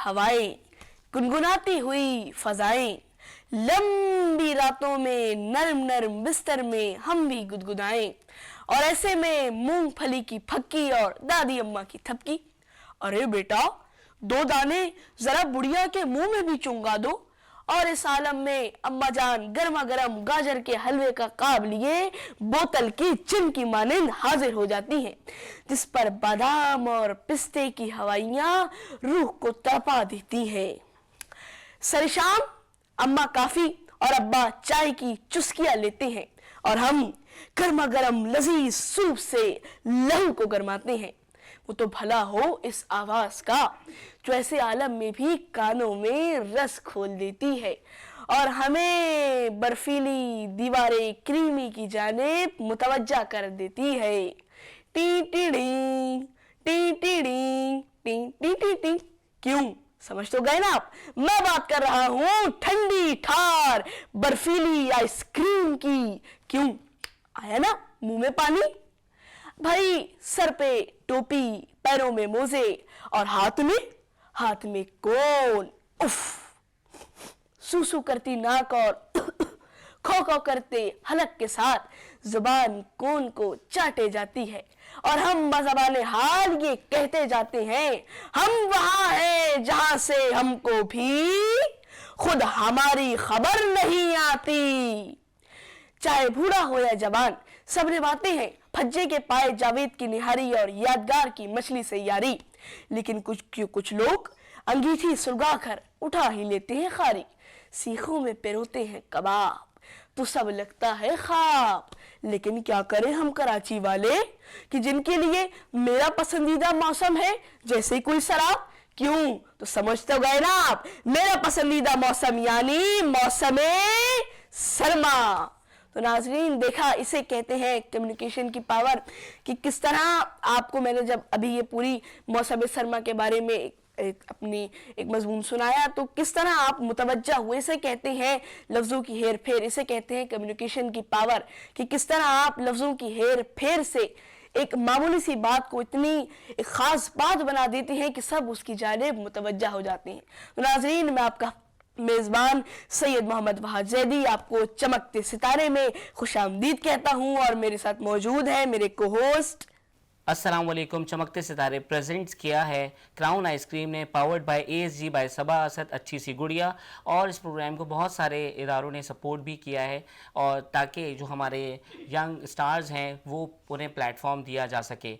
हवाएं, गुनगुनाती हुई फजाएं, लंबी रातों में नर्म नर्म बिस्तर में हम भी गुदगुदाएं। और ऐसे में मूंगफली की फक्की और दादी अम्मा की थपकी। अरे बेटा, 2 दाने जरा बुढ़िया के मुंह में भी चुंगा दो। और इस आलम में अम्मा जान गर्मा गर्म गाजर के हलवे का काब लिए बोतल की चिन की मानिंद हाजिर हो जाती हैं, जिस पर बादाम और पिस्ते की हवाइयां रूह को तड़पा देती हैं। सरशाम अम्मा काफी और अब्बा चाय की चुस्कियां लेते हैं और हम गर्मा गर्म लजीज सूप से लहू को गरमाते हैं। वो तो भला हो इस आवाज का जो ऐसे आलम में भी कानों में रस खोल देती है और हमें बर्फीली दीवारें क्रीमी की जानिब मुतवज्जा कर देती है। T T D T T D T T T T. क्यों, समझ तो गए ना आप? मैं बात कर रहा हूं ठंडी ठार बर्फीली आइसक्रीम की। क्यों, आया ना मुंह में पानी? भाई, सर पे टोपी, पैरों में मोजे और हाथ में कोन। उफ, सूसू करती नाक और खो खो करते हलक के साथ जुबान कोन को चाटे जाती है और हम बज़बाने हाल ये कहते जाते हैं, हम वहां हैं जहां से हमको भी खुद हमारी खबर नहीं आती। चाहे बूढ़ा हो या जवान, सब निभाते हैं फज्जे के पाए जावेद की निहारी और यादगार की मछली से यारी। लेकिन कुछ लोग अंगीठी सुलगा कर उठा ही लेते हैं खारी। सीखों में पिरोते हैं कबाब तो सब लगता है ख्वाब। लेकिन क्या करें हम कराची वाले कि जिनके लिए मेरा पसंदीदा मौसम है जैसे कोई शराब। क्यों, तो समझ तो गए ना आप? मेरा पसंदीदा मौसम यानी मौसमे सरमा। तो नाजरीन, देखा, इसे कहते हैं कम्युनिकेशन की पावर कि किस तरह आपको मैंने जब अभी ये पूरी मौसम सरमा के बारे में एक मजमून सुनाया तो किस तरह आप मुतवज्जा हुए। इसे कहते हैं लफ्ज़ों की हेर फेर, इसे कहते हैं कम्युनिकेशन की पावर कि किस तरह आप लफ्ज़ों की हेर फेर से एक मामूली सी बात को इतनी एक ख़ास बात बना देते हैं कि सब उसकी जानिब मुतवज्जा हो जाते हैं। तो नाजरीन, मैं आपका मेज़बान सैयद मोहम्मद वहाद ज़ैदी आपको चमकते सितारे में खुशामदीद कहता हूँ और मेरे साथ मौजूद है मेरे को होस्ट। अस्सलाम वालेकुम। चमकते सितारे प्रेजेंट्स किया है क्राउन आइसक्रीम ने, पावर्ड बाय ASG बाय सबा असद अच्छी सी गुड़िया। और इस प्रोग्राम को बहुत सारे इदारों ने सपोर्ट भी किया है और ताकि जो हमारे यंग स्टार्स हैं वो उन्हें प्लेटफॉर्म दिया जा सके।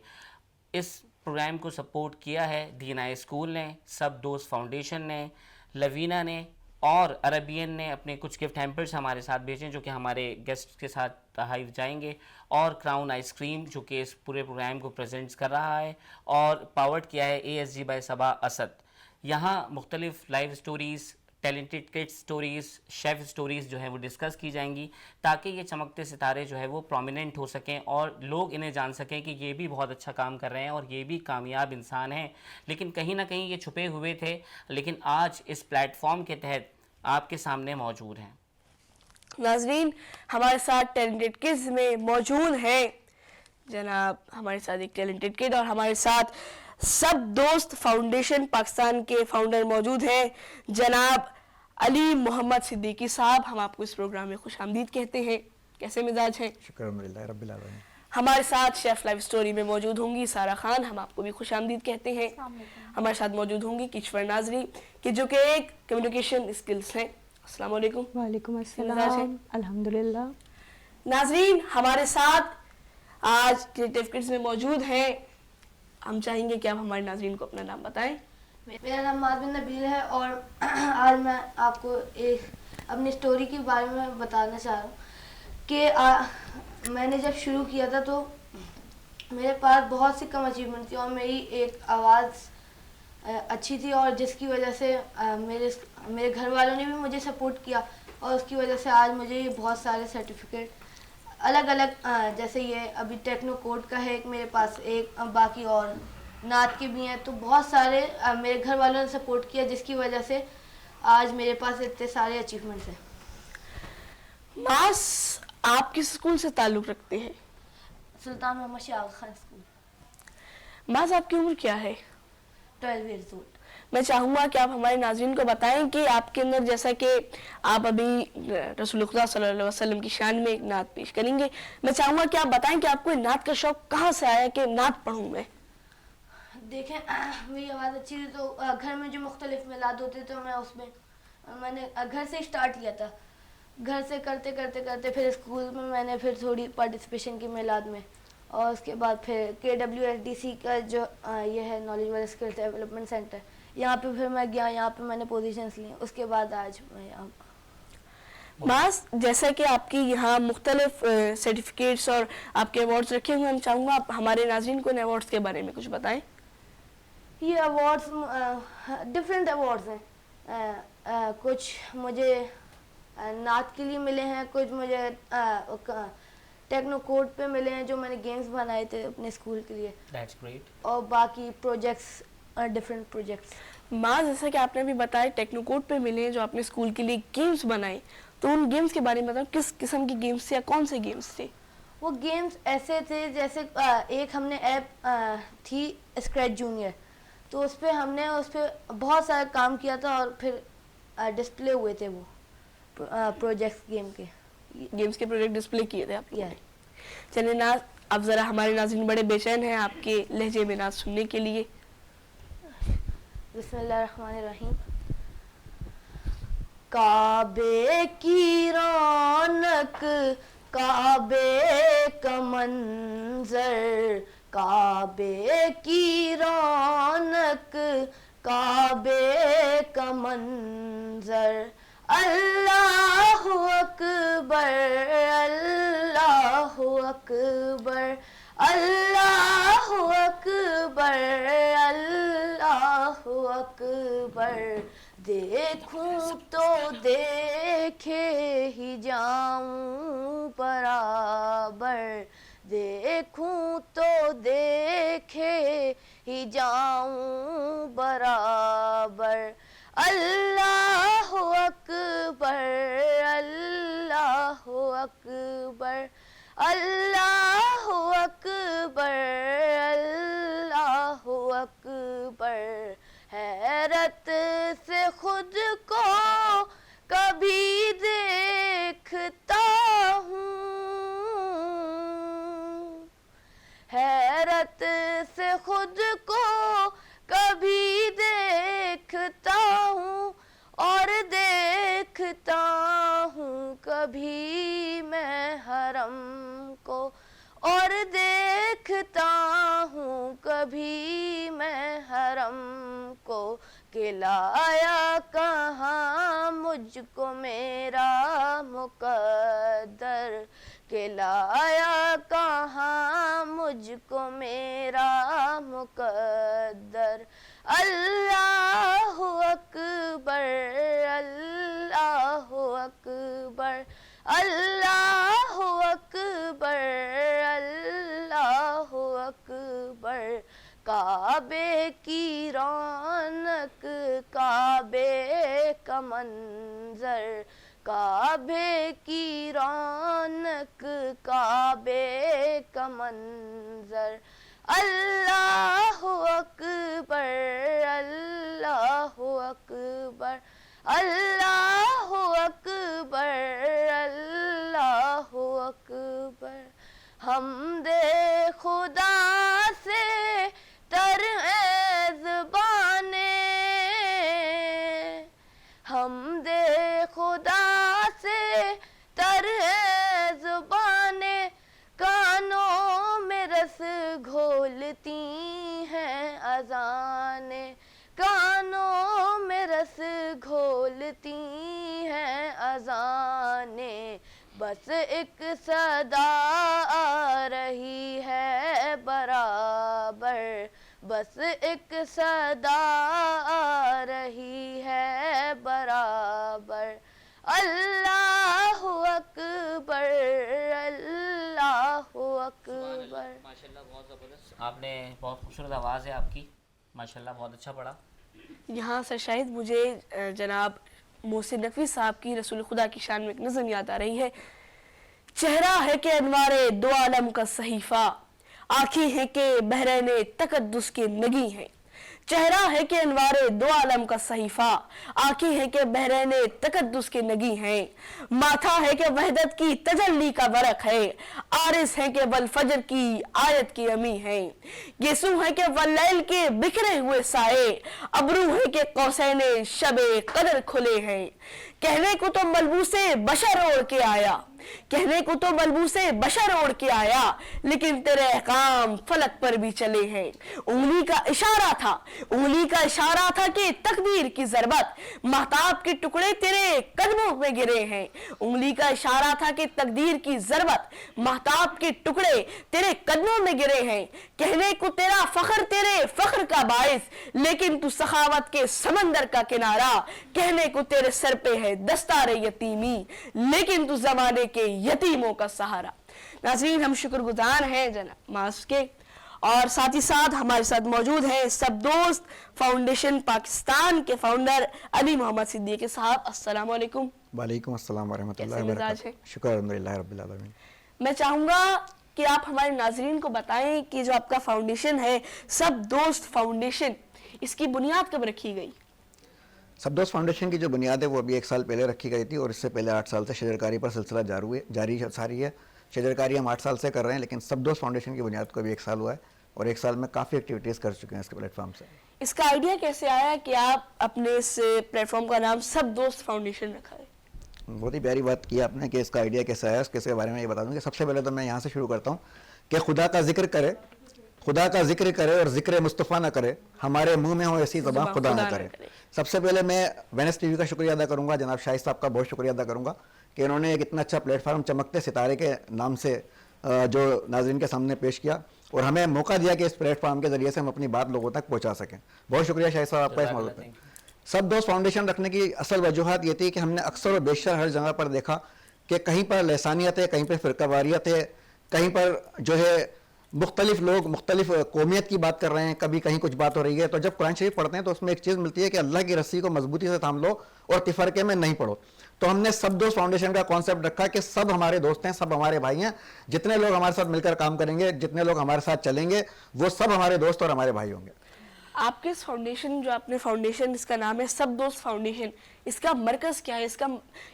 इस प्रोग्राम को सपोर्ट किया है दीना स्कूल ने, सब दोस्त फाउंडेशन ने, लवीना ने और अरबियन ने अपने कुछ गिफ्ट हैम्पर्स हमारे साथ भेजे जो कि हमारे गेस्ट के साथ तहफ़ जाएंगे, और क्राउन आइसक्रीम जो कि इस पूरे प्रोग्राम को प्रेजेंट्स कर रहा है और पावर्ड किया है ASG बाय सबा असद। यहाँ मुख्तलिफ live stories, talented kids stories, chef stories जो है वो डिस्कस की जाएंगी ताकि ये चमकते सितारे जो है वो प्रोमिनेंट हो सकें और लोग इन्हें जान सकें कि ये भी बहुत अच्छा काम कर रहे हैं और ये भी कामयाब इंसान हैं, लेकिन कहीं ना कहीं ये छुपे हुए थे, लेकिन आज इस प्लेटफॉर्म के तहत आपके सामने मौजूद हैं। नाजरीन, हमारे साथ टैलेंटेड किड्स में मौजूद है जनाब, हमारे साथ एक टैलेंटेड किड और हमारे साथ सब दोस्त फाउंडेशन पाकिस्तान के फाउंडर मौजूद हैं जनाब अली मोहम्मद सिद्दीकी साहब। हम आपको इस प्रोग्राम में खुशामदीद कहते हैं। कैसे मिजाज हैं? शुक्र रब्बिल आलमीन। हमारे साथ शेफ लाइव स्टोरी में मौजूद होंगी सारा खान, हम आपको भी खुशामदीद कहते हैं। हमारे साथ मौजूद होंगी किश्वर नाजरी कि जो कि एक कम्युनिकेशन स्किल्स हैं। अस्सलाम वालेकुम। वालेकुम अस्सलाम। अल्हम्दुलिल्लाह। नाजरीन, हमारे साथ आज क्रिएटिव किड्स में मौजूद हैं। हम चाहेंगे कि आप हमारे नाजरीन को अपना नाम बताएं। मेरा नाम माज़बिन नबील है और आज मैं आपको एक अपनी स्टोरी के बारे में बताना चाह रहा हूँ कि मैंने जब शुरू किया था तो मेरे पास बहुत सी कम अचीवमेंट थी और मेरी एक आवाज़ अच्छी थी और जिसकी वजह से मेरे घर वालों ने भी मुझे सपोर्ट किया और उसकी वजह से आज मुझे ये बहुत सारे सर्टिफिकेट अलग अलग जैसे ये अभी टेक्नो कोड का है एक मेरे पास, एक बाकी और नात के भी हैं, तो बहुत सारे मेरे घर वालों ने सपोर्ट किया जिसकी वजह से आज मेरे पास इतने सारे अचीवमेंट्स हैं। मास, आप किस स्कूल से ताल्लुक़ रखते हैं? सुल्तान मोहम्मद शाह खान स्कूल। मास, आपकी उम्र क्या है? 12 years old। मैं चाहूँगा कि आप हमारे नाज़रीन को बताएं कि आपके अंदर, जैसा कि आप अभी रसूल खुदा सल्लल्लाहु अलैहि वसल्लम की शान में एक नात पेश करेंगे, मैं चाहूँगा कि आप बताएं कि आपको नात का शौक़ कहाँ से आया कि नात पढ़ूँ मैं। देखें, मेरी आवाज़ अच्छी थी तो घर में जो मुख्तलिफ मिलाद होते तो मैं उसमें मैंने घर से स्टार्ट किया था। घर से करते करते करते फिर स्कूल में मैंने फिर थोड़ी पार्टिसिपेशन की मिलाद में, और उसके बाद फिर KWSDC का जो ये है नॉलेज स्किल्स डेवलपमेंट सेंटर, यहाँ पे फिर मैं गया, यहाँ पे मैंने पोजीशंस ली, उसके बाद आज मैं यहाँ। मास, जैसा कि आपकी यहाँ मुख्तलिफ सर्टिफिकेट्स और आपके अवार्ड्स रखे हुए, हम चाहूँगा आप हमारे नाज़रीन को इन अवार्ड्स के बारे में कुछ बताएं। ये अवार्ड्स डिफरेंट अवार्ड्स हैं। कुछ मुझे नात के लिए मिले हैं, कुछ मुझे टेक्नो कोड पे मिले हैं जो मैंने गेम्स बनाए थे अपने स्कूल के लिए। That's great. और बाकी प्रोजेक्ट्स, डिफरेंट प्रोजेक्ट्स। माँ, जैसा कि आपने भी बताया टेक्नोकोड पे मिले हैं जो आपने स्कूल के लिए गेम्स बनाए, तो उन गेम्स के बारे में बताओ, किस किस्म की गेम्स थे या कौन से गेम्स थे? वो गेम्स ऐसे थे जैसे एक हमने ऐप थी स्क्रैच जूनियर, तो उस पर बहुत सारा काम किया था और फिर डिस्प्ले हुए थे वो प्रोजेक्ट्स गेम्स के प्रोजेक्ट डिस्प्ले किए थे आप लोगों Yeah. ने। चलिए नाज, अब ज़रा हमारे नाज़रीन बड़े बेचैन हैं आपके लहजे में नाज सुनने के लिए। बिस्मिल्लाहिर्रहमानिर्रहीम। काबे की रौनक, काबे का मंजर, काबे की रौनक, काबे का मंजर, अल्लाहु अकबर, अल्लाहु अकबर, अल्लाहु अकबर, अल्लाहु अकबर। देखूं तो देखे ही जाऊं बराबर, देखूं तो देखे ही जाऊं बराबर, अल्लाहु अकबर, अल्लाहु अकबर, अल्लाहु अकबर, अल्लाहु अकबर। हैरत से खुद को कभी देखता हूँ, हैरत से खुद को कभी देखता हूँ, और देखता हूँ कभी मैं हरम को, और देखता हूँ कभी मैं हरम को, कि लाया कहाँ मुझको मेरा मुकद्दर, कि लाया कहाँ मुझको मेरा मुकद्दर, अल्लाहु अकबर, अल्लाहु अकबर, अल्लाहु अकबर, अल्लाहु अकबर। काबे की रौनक, काबे का मंजर, काबे की रौनक, काबे का मंजर, अल्लाहु अकबर, अल्लाहु अकबर, अल्लाहु अकबर, अल्लाहु अकबर। हमदे खुदा से तर ज़बाने, हमदे खुदा से तर ज़बाने, कानों में रस घोलती हैं अज़ाने, कानों में रस घोलती हैं अज़ाने, बस एक सदा आ रही है बराबर, बस एक सदा आ रही है बराबर, अल्लाहु अकबर, अल्लाहु अकबर। माशाल्लाह, बहुत ज़बरदस्त, आपने बहुत खूबसूरत आवाज़ है आपकी, माशाल्लाह बहुत अच्छा पढ़ा। यहाँ से शायद मुझे जनाब मोहसिन नकवी साहब की रसूल खुदा की शान में एक नज़म याद आ रही है। चेहरा है कि अनवारे दो आलम का सहीफ़ा, आँखें हैं कि बहरैने तकद्दुस के नगी हैं, चेहरा है कि अनवारे दो आलम का सहीफा, आंखें है कि बहरैने तकद्दुस के नगी हैं, माथा है कि वहदत की तजल्ली का वरक है, आरिस है कि वल फजर की आयत की अमी है, गेसू है कि वल्लैल के बिखरे हुए साए, अबरू है कि कौसैने शबे कदर खुले हैं। कहने को तो मलबूसे बशर ओढ़ के आया, कहने को तो मलबूसे बशर ओढ़ के आया, लेकिन तेरे अहकाम फलक पर भी चले हैं। उंगली का इशारा था, उंगली का इशारा था कि तकदीर की जरबत, महताब के टुकड़े तेरे कदमों में गिरे हैं। उंगली का इशारा था कि तकदीर की जरबत, महताब के टुकड़े तेरे कदमों में गिरे हैं। कहने को तेरा फख्र तेरे फख्र का बाइस, लेकिन तू सखावत के समंदर का किनारा। कहने को तेरे सर पे है दस्तार यतीमी, लेकिन तू जमाने के यतीमों का सहारा। नाज़रीन, हम शुक्रगुजार हैं जनाब मास के, और साथ ही साथ हमारे साथ मौजूद हैं सब दोस्त फाउंडेशन पाकिस्तान के फाउंडर अली मोहम्मद सिद्दीकी साहब। अस्सलाम वालेकुम। वालेकुम अस्सलाम वरहमतुल्लाहि कैसे मिजाज वबरकातुहू। है? शुक्र अल्हम्दुलिल्लाह रब्बिल आलमीन। मैं चाहूंगा कि आप हमारे नाजरीन को बताएं कि जो आपका फाउंडेशन है सब दोस्त फाउंडेशन, इसकी बुनियाद कब रखी गई? सब दोस्त फाउंडेशन की जो बुनियाद है वो अभी 1 साल पहले रखी गई थी, और इससे पहले 8 साल से शजरकारी पर सिलसिला जारी है। शजरकारी हम 8 साल से कर रहे हैं, लेकिन सब दोस्त फाउंडेशन की बुनियाद को अभी 1 साल हुआ है, और 1 साल में काफ़ी एक्टिविटीज़ कर चुके हैं इसके प्लेटफॉर्म से। इसका आइडिया कैसे आया कि आप अपने इस प्लेटफॉर्म का नाम सब दोस्त फाउंडेशन रखा है? बहुत ही प्यारी बात की आपने कि इसका आइडिया कैसे आया, इसके बारे में ये बता दूँ कि सबसे पहले तो मैं यहाँ से शुरू करता हूँ कि खुदा का जिक्र करे और जिक्र मुस्तफ़ा ना करे, हमारे मुंह में हो ऐसी ज़बान खुदा ना करे। सबसे पहले मैं वेनस टीवी का शुक्रिया अदा करूँगा, जनाब शाहिद साहब का बहुत शुक्रिया अदा करूँगा कि इन्होंने एक इतना अच्छा प्लेटफॉर्म चमकते सितारे के नाम से जो नाज़रीन के सामने पेश किया, और हमें मौका दिया कि इस प्लेटफॉर्म के ज़रिए से हम अपनी बात लोगों तक पहुँचा सकें। बहुत शुक्रिया शाहिद साहब आपका इस मौके पर। सब दोस्त फाउंडेशन रखने की असल वजूहत ये थी कि हमने अक्सर और बेशर हर जगह पर देखा कि कहीं पर लसानियत है, कहीं पर फ़िरकावारियत है, कहीं पर जो है मुख्तलिफ लोग मुख्तलिफ कौमियत की बात कर रहे हैं, कभी कहीं कुछ बात हो रही है। तो जब कुरान शरीफ पढ़ते हैं तो उसमें एक चीज़ मिलती है कि अल्लाह की रस्सी को मजबूती से थाम लो और तिफरके में नहीं पढ़ो। तो हमने सब दोस्त फाउंडेशन का कॉन्सेप्ट रखा कि सब हमारे दोस्त हैं, सब हमारे भाई हैं, जितने लोग हमारे साथ मिलकर काम करेंगे, जितने लोग हमारे साथ चलेंगे, वो सब हमारे दोस्त और हमारे भाई होंगे। आपके इस फाउंडेशन, जो आपने फाउंडेशन, इसका नाम है सब दोस्त फाउंडेशन, इसका मरकज क्या है,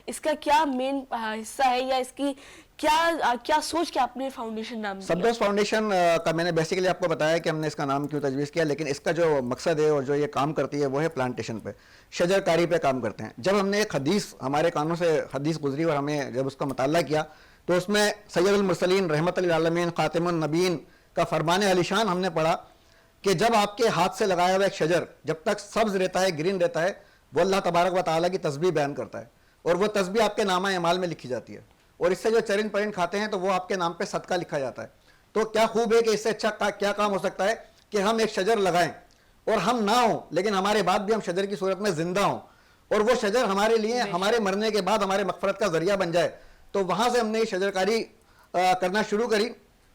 इसका क्या मेन हिस्सा है, या इसकी क्या सोच के आपने फाउंडेशन नाम दिया? सब दोस्त फाउंडेशन का मैंने बेसिकली आपको बताया कि हमने इसका नाम क्यों तजवीज़ किया, लेकिन इसका जो मकसद है और जो ये काम करती है वो है प्लांटेशन पे, शजरकारी पे काम करते हैं। जब हमने एक हदीस, हमारे कानों से हदीस गुजरी और हमें जब उसका मुताला किया तो उसमें सैयदुल मुरसलीन रहमतुल लिल आलमीन खातिमुन नबीन का फरमान अलीशान हमने पढ़ा कि जब आपके हाथ से लगाया हुआ एक शजर जब तक सब्ज रहता है, ग्रीन रहता है, वो अल्लाह तबारक व तआला की तस्बीह बयान करता है, और वो तस्बीह आपके नामा अमाल में लिखी जाती है, और इससे जो चरिंद परिंद खाते हैं तो वो आपके नाम पे सदका लिखा जाता है। तो क्या खूब है कि इससे अच्छा क्या काम हो सकता है कि हम एक शजर लगाएं और हम ना हों, लेकिन हमारे बाद भी हम शजर की सूरत में जिंदा हों, और वो शजर हमारे लिए हमारे मरने के बाद हमारे मगफरत का जरिया बन जाए। तो वहाँ से हमने ये शजरकारी करना शुरू करी,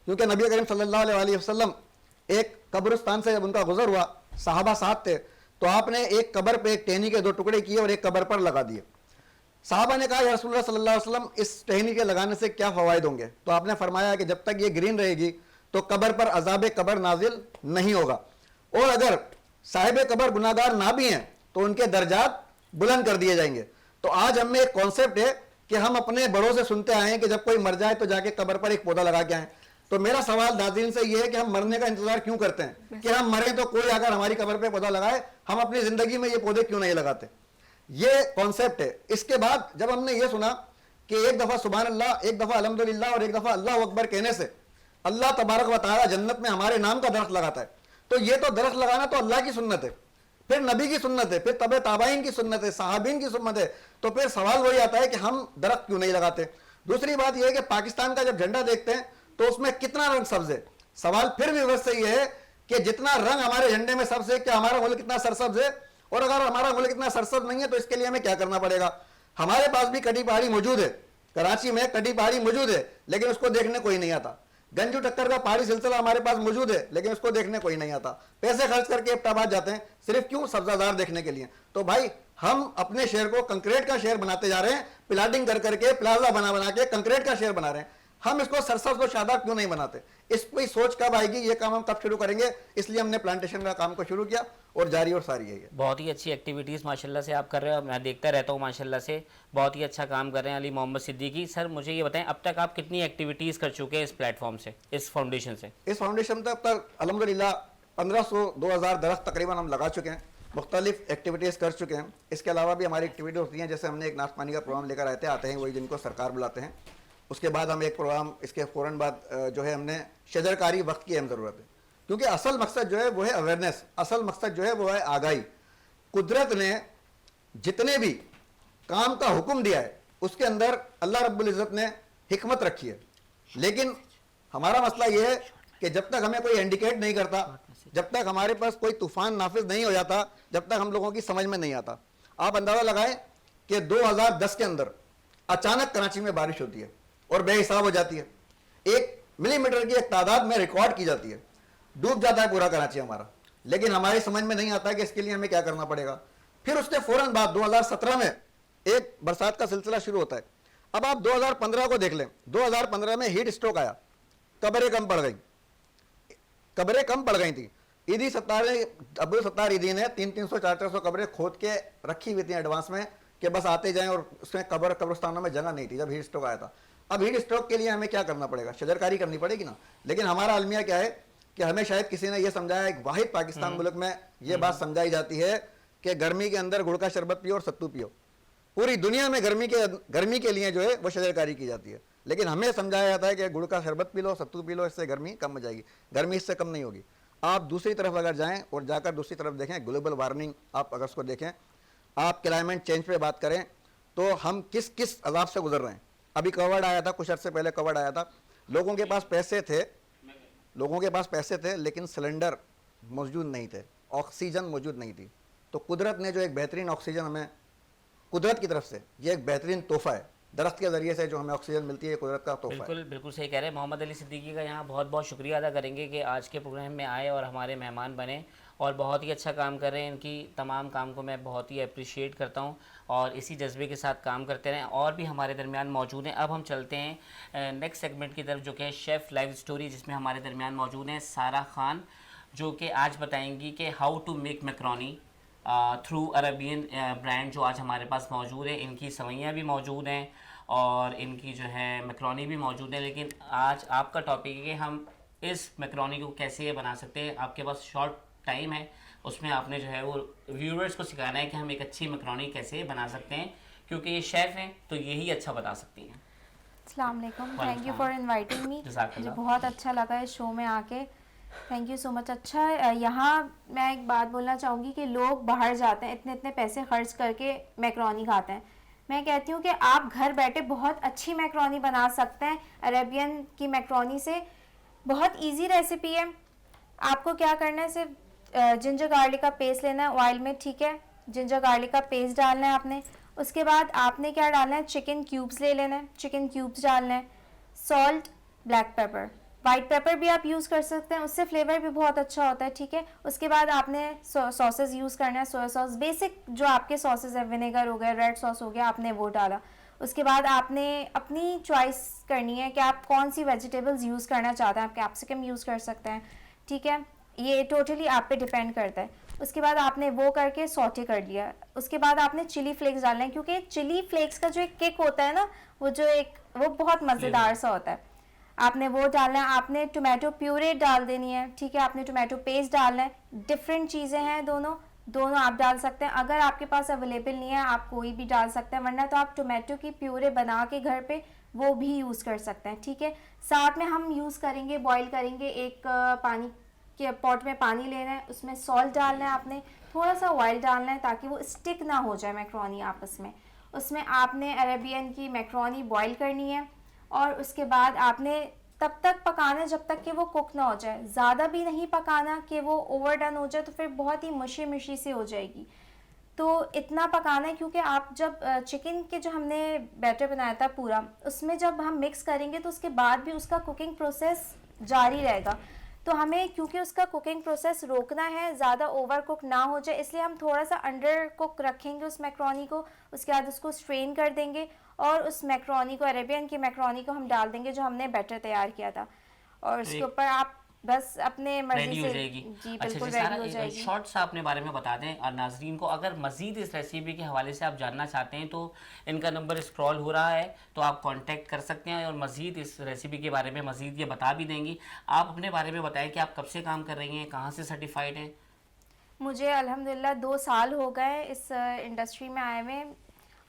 क्योंकि नबी करीम सल्लल्लाहु अलैहि वसल्लम एक कब्रिस्तान से जब उनका गुजर हुआ, सहाबा साथ थे, तो आपने एक कब्र पे एक टहनी के 2 टुकड़े किए और एक कब्र पर लगा दिए। साहबा ने कहा या रसूलुल्लाह सल्लल्लाहु अलैहि वसल्लम, इस टहनी के लगाने से क्या फ़वाइद होंगे? तो आपने फरमाया कि जब तक ये ग्रीन रहेगी तो कब्र पर अज़ाब कब्र नाजिल नहीं होगा, और अगर साहिब कब्र गुनाहगार ना भी हैं तो उनके दर्जात बुलंद कर दिए जाएंगे। तो आज हमें एक कॉन्सेप्ट है कि हम अपने बड़ों से सुनते आए हैं कि जब कोई मर जाए तो जाके कब्र पर एक पौधा लगा के आए। तो मेरा सवाल नाज़रीन से ये है कि हम मरने का इंतजार क्यों करते हैं कि हम मरें तो कोई अगर हमारी कब्र पे पौधा लगाए, हम अपनी जिंदगी में ये पौधे क्यों नहीं लगाते? ये कॉन्सेप्ट है। इसके बाद जब हमने ये सुना कि एक दफा सुभान अल्लाह, एक दफा अल्हम्दुलिल्लाह और एक दफा अल्लाह अकबर कहने से अल्लाह तबारक व तआला जन्नत में हमारे नाम का दरख्त लगाता है, तो ये तो दरख्त लगाना तो अल्लाह की सुन्नत है, फिर नबी की सुन्नत है, फिर तबे ताबाइन की सुन्नत है, सहाबीन की सुन्नत है। तो फिर सवाल वही आता है कि हम दरख्त क्यों नहीं लगाते? दूसरी बात यह है कि पाकिस्तान का जब झंडा देखते हैं तो उसमें कितना रंग सब्ज है। सवाल फिर भी वैसे ही है कि जितना रंग हमारे झंडे में सब्ज है, क्या हमारा मुल्क कितना सरसब्ज है? और अगर हमारा मुल्क इतना सरसब्ज नहीं है तो इसके लिए हमें क्या करना पड़ेगा? हमारे पास भी कटी पहाड़ी मौजूद है, कराची में कटी पहाड़ी मौजूद है, लेकिन उसको देखने कोई नहीं आता। गंजू टक्कर का पहाड़ी सिलसिला हमारे पास मौजूद है, लेकिन उसको देखने कोई नहीं आता। पैसे खर्च करके एबटाबाद जाते हैं सिर्फ क्यों? सब्जादार देखने के लिए। तो भाई हम अपने शहर को कंक्रीट का शहर बनाते जा रहे हैं, प्लाटिंग कर करके, प्लाजा बना बना के कंक्रीट का शहर बना रहे हैं। हम इसको सरसब्ज और शादाब क्यों नहीं बनाते? इस पे सोच कब आएगी, ये काम हम कब शुरू करेंगे, इसलिए हमने प्लांटेशन का काम को शुरू किया और जारी और सारी है। बहुत ही अच्छी एक्टिविटीज़ माशाल्लाह से आप कर रहे हो, मैं देखता रहता हूँ माशाल्लाह से, बहुत ही अच्छा काम कर रहे हैं अली मोहम्मद सिद्दीकी सर। मुझे ये बताएं अब तक आप कितनी एक्टिविटीज़ कर चुके हैं इस प्लेटफॉर्म से, इस फाउंडेशन से? इस फाउंडेशन तक अल्हम्दुलिल्लाह 1500-2000 दरख्त तकरीबन हम लगा चुके हैं, मुख्तलिफ एक्टिविटीज़ कर चुके हैं। इसके अलावा भी हमारी एक्टिविटी होती हैं, जैसे हमने एक नाश्ता पानी का प्रोग्राम लेकर आते हैं वही जिनको सरकार बुलाते हैं। उसके बाद हम एक प्रोग्राम, इसके फ़ौरन बाद जो है हमने शजरकारी वक्त की अहम ज़रूरत है, क्योंकि असल मकसद जो है वो है अवेयरनेस, असल मकसद जो है वो है आगाही। कुदरत ने जितने भी काम का हुक्म दिया है उसके अंदर अल्लाह रब्बुल इज़्ज़त ने हिकमत रखी है, लेकिन हमारा मसला ये है कि जब तक हमें कोई इंडिकेट नहीं करता, जब तक हमारे पास कोई तूफान नाफिज नहीं हो जाता, जब तक हम लोगों की समझ में नहीं आता। आप अंदाज़ा लगाएं कि 2010 के अंदर अचानक कराची में बारिश होती है और बेहिसाब हो जाती है, 1 मिलीमीटर की एक तादाद में रिकॉर्ड की जाती है, डूब जाता है पूरा कराची हमारा, लेकिन हमारी समझ में नहीं आता कि इसके लिए हमें क्या करना पड़ेगा। फिर उसके फ़ौरन बाद 2017 में एक बरसात का सिलसिला शुरू होता है। अब आप 2015 को देख लें, 2015 में हीट स्ट्रोक आया, कब्रें कम पड़ गई थी। ईदी सत्तार ने, अब्दुल सत्तार ईदी ने 300-400 कब्रें खोद के रखी हुई थी एडवांस में कि बस आते जाएं, और उसमें कब्रिस्तानों में जगह नहीं थी जब हीट स्ट्रोक आया था। अब हीट स्ट्रोक के लिए हमें क्या करना पड़ेगा? शजरकारी करनी पड़ेगी ना। लेकिन हमारा अलमिया क्या है कि हमें शायद किसी ने यह समझाया, एक वाहिद पाकिस्तान मुल्क में यह बात समझाई जाती है कि गर्मी के अंदर गुड़ का शरबत पियो और सत्तू पियो। पूरी दुनिया में गर्मी के लिए जो है वो शजरकारी की जाती है, लेकिन हमें समझाया जाता है कि गुड़ का शरबत पी लो, सत्तू पी लो, इससे गर्मी कम हो जाएगी। गर्मी इससे कम नहीं होगी। आप दूसरी तरफ अगर जाएं और जाकर दूसरी तरफ देखें, ग्लोबल वार्मिंग आप अगर उसको देखें, आप क्लाइमेट चेंज पे बात करें तो हम किस किस अजाब से गुजर रहे हैं। अभी कोविड आया था, कुछ अर्से पहले कोविड आया था, लोगों के पास पैसे थे लेकिन सिलेंडर मौजूद नहीं थे, ऑक्सीजन मौजूद नहीं थी। तो कुदरत ने जो एक बेहतरीन ऑक्सीजन हमें, कुदरत की तरफ से ये एक बेहतरीन तोहफा है, दरख्त के ज़रिए से जो हमें ऑक्सीजन मिलती है, कुदरत का तोहफा है। बिल्कुल सही कह रहे हैं। मोहम्मद अली सिद्दीकी का यहाँ बहुत बहुत शुक्रिया अदा करेंगे कि आज के प्रोग्राम में आए और हमारे मेहमान बने, और बहुत ही अच्छा काम कर रहे हैं। इनकी तमाम काम को मैं बहुत ही अप्रिशिएट करता हूँ और इसी जज्बे के साथ काम करते रहें। और भी हमारे दरमियान मौजूद हैं। अब हम चलते हैं नेक्स्ट सेगमेंट की तरफ, जो कि है शेफ़ लाइव स्टोरी, जिसमें हमारे दरमियान मौजूद हैं सारा खान, जो कि आज बताएंगी कि how to make macaroni through Arabian brand, जो आज हमारे पास मौजूद है। इनकी सवैयाँ भी मौजूद हैं और इनकी जो है मैकरोनी भी मौजूद है। लेकिन आज आपका टॉपिक है कि हम इस मैकरोनी को कैसे बना सकते हैं। आपके पास शॉर्ट टाइम है, उसमें आपने जो है वो व्यूअर्स को सिखाना है कि हम एक अच्छी मैकरोनी कैसे बना सकते हैं, क्योंकि ये शेफ़ हैं तो यही अच्छा बता सकती हैं। अस्सलाम वालेकुम, thank you for inviting me. मुझे बहुत अच्छा लगा इस शो में आके, थैंक यू सो मच। अच्छा, यहाँ मैं एक बात बोलना चाहूँगी कि लोग बाहर जाते हैं, इतने इतने पैसे खर्च करके मैकरोनी खाते हैं। मैं कहती हूँ कि आप घर बैठे बहुत अच्छी मैकरोनी बना सकते हैं अरेबियन की मैकरोनी से। बहुत इजी रेसिपी है। आपको क्या करना है, सिर्फ जिंजर गार्लिक का पेस्ट लेना है ऑयल में, ठीक है। जिंजर गार्लिक का पेस्ट डालना है आपने। उसके बाद आपने क्या डालना है, चिकन क्यूब्स ले लेना है, चिकन क्यूब्स डालना है, salt, black pepper, white paper भी आप यूज़ कर सकते हैं, उससे फ्लेवर भी बहुत अच्छा होता है, ठीक है। उसके बाद आपने सॉसेस यूज़ करना है, सोया सॉस, बेसिक जो आपके सॉसेस है, विनेगर हो गया, रेड सॉस हो गया, आपने वो डाला। उसके बाद आपने अपनी चॉइस करनी है कि आप कौन सी वेजिटेबल्स यूज़ करना चाहते हैं। आप कैप्सिकम यूज़ कर सकते हैं, ठीक है। ये टोटली आप पे डिपेंड करता है। उसके बाद आपने वो करके सॉटे कर लिया। उसके बाद आपने चिली फ्लेक्स डालना है, क्योंकि चिली फ्लेक्स का जो एक किक होता है ना, वो बहुत मज़ेदार सा होता है। आपने वो डालना है। आपने टोमेटो प्यूरे डाल देनी है, ठीक है। आपने टोमेटो पेस्ट डालना है। डिफरेंट चीज़ें हैं, दोनों आप डाल सकते हैं। अगर आपके पास अवेलेबल नहीं है, आप कोई भी डाल सकते हैं, वरना तो आप टोमेटो की प्यूरे बना के घर पे वो भी यूज़ कर सकते हैं, ठीक है। साथ में हम यूज़ करेंगे, बॉईल करेंगे, एक पानी के पॉट में पानी लेना है, उसमें सॉल्ट डालना है, आपने थोड़ा सा ऑयल डालना है ताकि वो स्टिक ना हो जाए मैकरोनी आपस में। उसमें आपने अरेबियन की मैकरोनी बॉईल करनी है और उसके बाद आपने तब तक पकाना जब तक कि वो कुक ना हो जाए। ज़्यादा भी नहीं पकाना कि वो ओवरडन हो जाए, तो फिर बहुत ही मशी से हो जाएगी। तो इतना पकाना है, क्योंकि आप जब चिकन के जो हमने बैटर बनाया था पूरा, उसमें जब हम मिक्स करेंगे तो उसके बाद भी उसका कुकिंग प्रोसेस जारी रहेगा। तो हमें क्योंकि उसका कुकिंग प्रोसेस रोकना है, ज़्यादा ओवर कुक ना हो जाए, इसलिए हम थोड़ा सा अंडर कुक रखेंगे उस मैकरोनी को। उसके बाद उसको स्ट्रेन कर देंगे और उस मैक्रोनी को, अरेबियन की मैक्रोनी को हम डाल देंगे जो हमने बैटर तैयार किया था, और उसके ऊपर आप बस अपने मर्जी रेडी से हो जाएगी। जी अच्छा बिल्कुल जी, रेडी सारा हो जाएगी। शॉर्ट सा अपने बारे में बता दें और नाजरीन को, अगर मजीद इस रेसिपी के हवाले से आप जानना चाहते हैं तो इनका नंबर स्क्रॉल हो रहा है, तो आप कांटेक्ट कर सकते हैं और मजीद इस रेसिपी के बारे में मजीद ये बता भी देंगी। आप अपने बारे में बताएं कि आप कब से काम कर रही हैं, कहाँ से सर्टिफाइड हैं? मुझे अल्हम्दुलिल्लाह 2 साल हो गए इस इंडस्ट्री में आए हुए,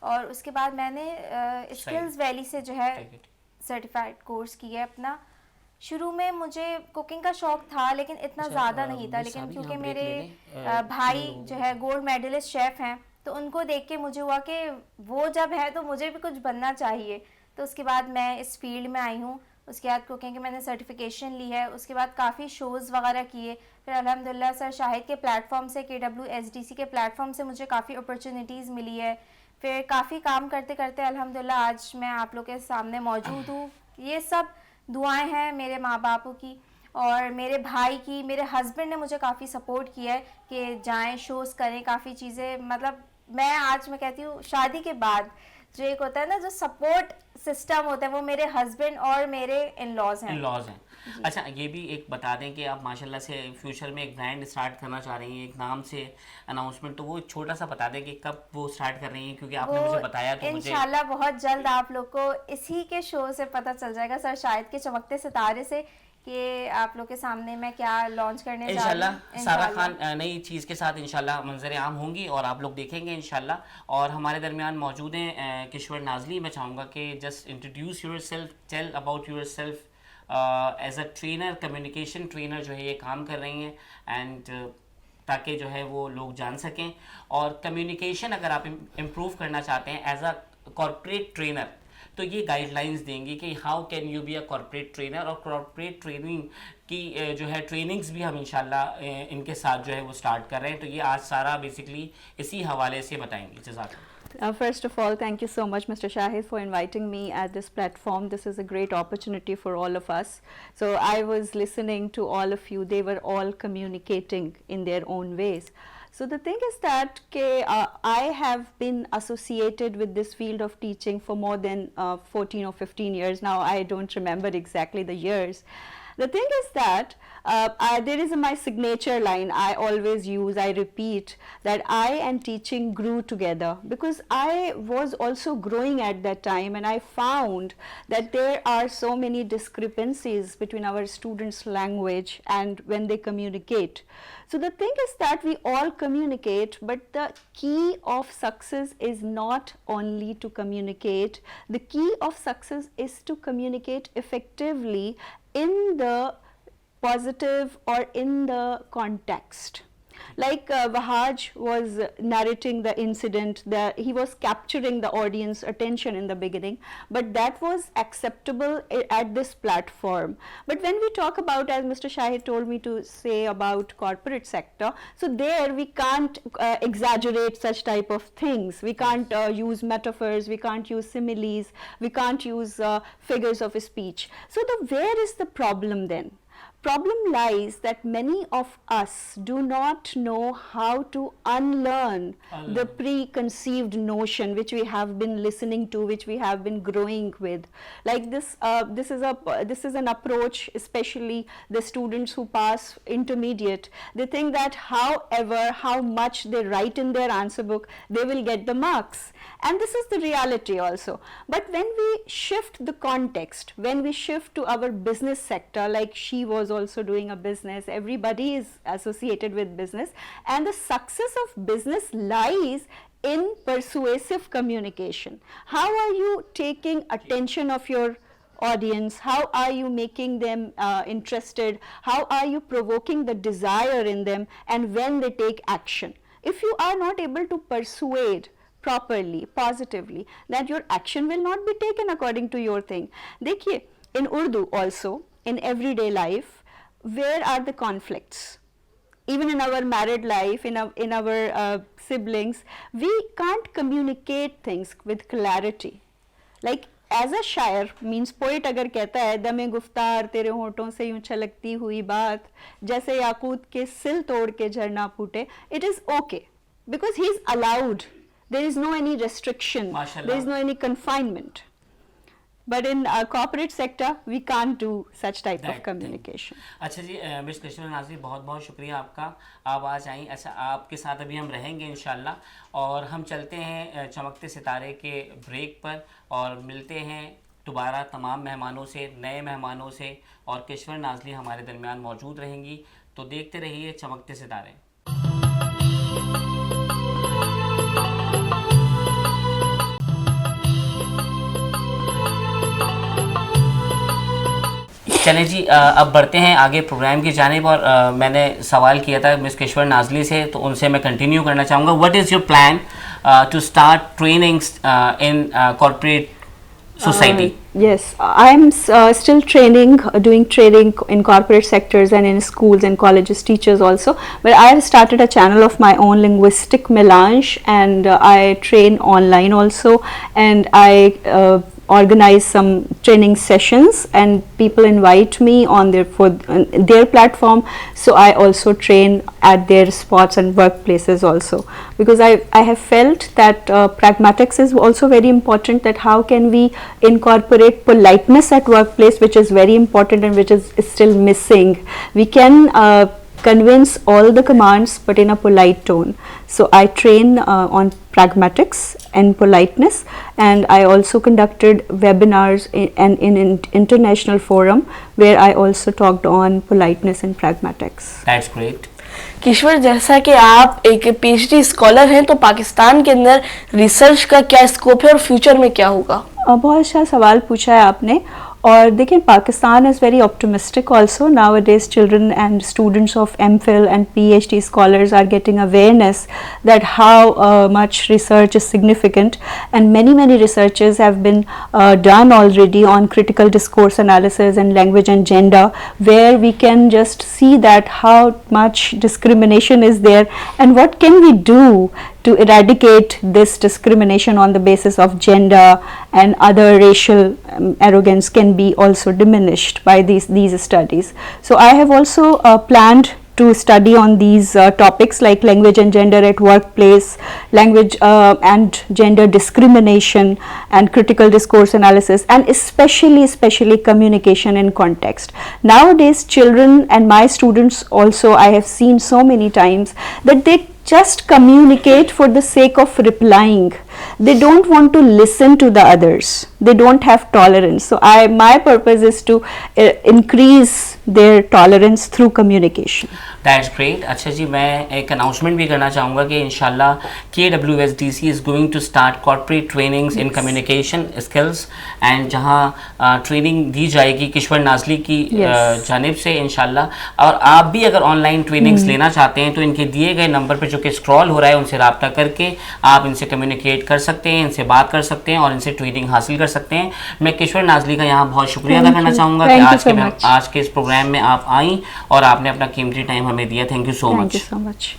और उसके बाद मैंने स्किल्स वैली से जो है ठीक है। सर्टिफाइड कोर्स किया है अपना। शुरू में मुझे कुकिंग का शौक था लेकिन इतना ज़्यादा नहीं था, लेकिन साबी, क्योंकि यहाँ मेरे ब्रेक ले लें। भाई जो है गोल्ड मेडलिस्ट शेफ़ हैं, तो उनको देख के मुझे हुआ कि वो जब है तो मुझे भी कुछ बनना चाहिए। तो उसके बाद मैं इस फील्ड में आई हूँ। उसके बाद कुकिंग की मैंने सर्टिफिकेशन ली है, उसके बाद काफ़ी शोज़ वगैरह किए, फिर अल्हम्दुलिल्लाह सर शाहिद के प्लेटफॉर्म से, KWSDC के प्लेटफॉर्म से मुझे काफ़ी अपॉर्चुनिटीज़ मिली है। फिर काफ़ी काम करते करते अल्हम्दुलिल्लाह आज मैं आप लोग के सामने मौजूद हूँ। ये सब दुआएं हैं मेरे माँ बापों की और मेरे भाई की। मेरे हस्बैंड ने मुझे काफ़ी सपोर्ट किया है कि जाएं शोज़ करें, काफ़ी चीज़ें, मतलब मैं कहती हूँ शादी के बाद जो एक होता है ना जो सपोर्ट सिस्टम होता है, वो मेरे हस्बैंड और मेरे इन-लॉज हैं। अच्छा, ये भी एक बता दें कि आप माशाल्लाह से फ्यूचर में एक ब्रांड स्टार्ट करना चाह रही हैं, एक नाम से अनाउंसमेंट, तो वो छोटा सा बता दें कि कब वो स्टार्ट कर रही हैं, क्योंकि आपने मुझे बताया तो मुझे इंशाल्लाह बहुत जल्द आप लोग को इसी के शो से पता चल जाएगा, सर शाहिद के चमकते सितारे से, कि आप लोग के सामने मैं क्या लॉन्च करने जा रही इंशाल्लाह हूं। सारा खान नई चीज़ के साथ इंशाल्लाह मंजर आम होंगी और आप लोग देखेंगे इंशाल्लाह। और हमारे दरमियान मौजूद हैं किश्वर नाजली। मैं चाहूँगा कि just introduce yourself, tell about yourself. As a trainer, communication trainer जो है ये काम कर रही हैं, एंड ताकि जो है वो लोग जान सकें। और कम्युनिकेशन अगर आप इम्प्रूव करना चाहते हैं एज अ कॉर्पोरेट ट्रेनर, तो ये गाइडलाइंस देंगी कि how can you be a corporate trainer. और कॉर्पोरेट ट्रेनिंग की जो है ट्रेनिंग्स भी हम इंशाल्लाह इनके साथ जो है वो स्टार्ट कर रहे हैं। तो ये आज सारा बेसिकली इसी हवाले से बताएंगे। जज़ाकल्लाह। First of all, thank you so much, Mr. Shahid, for inviting me at this platform. This is a great opportunity for all of us. So I was listening to all of you. They were all communicating in their own ways. So the thing is that I have been associated with this field of teaching for more than 14 or 15 years now. I don't remember exactly the years. The thing is that there is my signature line I always use, I repeat, that I and teaching grew together, because I was also growing at that time, and I found that there are so many discrepancies between our students' language and when they communicate. So the thing is that we all communicate, but the key of success is not only to communicate. The key of success is to communicate effectively in the positive or in the context. Like Wahaj was narrating the incident, he was capturing the audience attention in the beginning, but that was acceptable at this platform. But when we talk about, as Mr. Shahid told me to say about corporate sector, so there we can't exaggerate such type of things. We can't use metaphors, we can't use similes, we can't use figures of speech. So where is the problem then? Problem lies that many of us do not know how to unlearn the preconceived notion which we have been listening to, which we have been growing with. Like this is an approach, especially the students who pass intermediate. They think that how much they write in their answer book, they will get the marks. And this is the reality also. But when we shift the context, when we shift to our business sector, like she was also doing a business, everybody is associated with business, and the success of business lies in persuasive communication. How are you taking attention of your audience? How are you making them interested? How are you provoking the desire in them, and when they take action? If you are not able to persuade properly, positively, then your action will not be taken according to your thing. देखिए, in Urdu also, in everyday life, where are the conflicts? Even in our married life, in our siblings, we can't communicate things with clarity. Like as a शायर, means poet अगर कहता है दमे गुफ्तार तेरे होठों से यूं छलकती हुई बात, जैसे याकूत के सिल तोड़ के झरना फूटे, it is okay, because he is allowed There is no any restriction. Mashallah. There is no any confinement. But in our corporate sector, we can't do such type That of communication. अच्छा जी, miss Krishna नाज़री, बहुत बहुत शुक्रिया आपका, आप आज आई। अच्छा, आपके साथ अभी हम रहेंगे इंशाल्लाह, और हम चलते हैं चमकते सितारे के ब्रेक पर और मिलते हैं दोबारा तमाम मेहमानों से, नए मेहमानों से, और किश्वर नाज़ली हमारे दरमियान मौजूद रहेंगी। तो देखते रहिए चमकते सितारे। चलें जी, अब बढ़ते हैं आगे प्रोग्राम की जानिब, और मैंने सवाल किया था मिस किश्वर नाज़ली से, तो उनसे मैं कंटिन्यू करना चाहूँगा। What is your plan to start trainings in corporate society? Yes, I'm still training, doing training in corporate sectors and in schools and colleges, teachers also. But I have started a channel of my own, Linguistic Melange, and I train online also, and I organize some training sessions, and people invite me on their platform, so I also train at their spots and workplaces also, because I have felt that pragmatics is also very important, that how can we incorporate politeness at workplace, which is very important and which is still missing. We can convince all the commands but in a polite tone. So I train on pragmatics and politeness, and I also conducted webinars in international forum where I also talked on politeness and pragmatics. That's great. Kishwar, जैसा कि आप एक PhD scholar हैं, तो पाकिस्तान के अंदर research का क्या स्कोप है और फ्यूचर में क्या होगा? बहुत अच्छा सवाल पूछा है आपने, और देखिए Pakistan is very optimistic also. Nowadays children and students of MPhil and PhD scholars are getting awareness that how much research is significant, and many researches have been done already on critical discourse analysis and language and gender, where we can just see that how much discrimination is there and what can we do to eradicate this discrimination on the basis of gender, and other racial arrogance can be also diminished by these studies. So I have also planned to study on these topics like language and gender at workplace, language and gender discrimination, and critical discourse analysis, and especially communication in context. Nowadays children and my students also, I have seen so many times that they just communicate for the sake of replying. They don't want to listen to the others. They don't have tolerance. So my purpose is to increase their tolerance through communication. That's great. अच्छा जी, मैं एक announcement भी करना चाहूँगा कि इंशाल्लाह KWSDC is going to start corporate trainings in communication skills, and जहाँ training दी जाएगी किश्वर नाज़ली की जानिब से इंशाल्लाह। और आप भी अगर ऑनलाइन ट्रेनिंग्स लेना चाहते हैं तो इनके दिए गए नंबर पर जो कि स्क्रॉल हो रहा है उनसे रब्ता करके आप इनसे कम्युनिकेट कर सकते हैं, इनसे बात कर सकते हैं और इनसे ट्रेनिंग हासिल कर सकते हैं। मैं किश्वर नाज़ली का यहाँ बहुत शुक्रिया अदा करना चाहूँगा कि आज के इस प्रोग्राम में आप आई और आपने अपना कीमती टाइम हमें दिया। Thank you so much.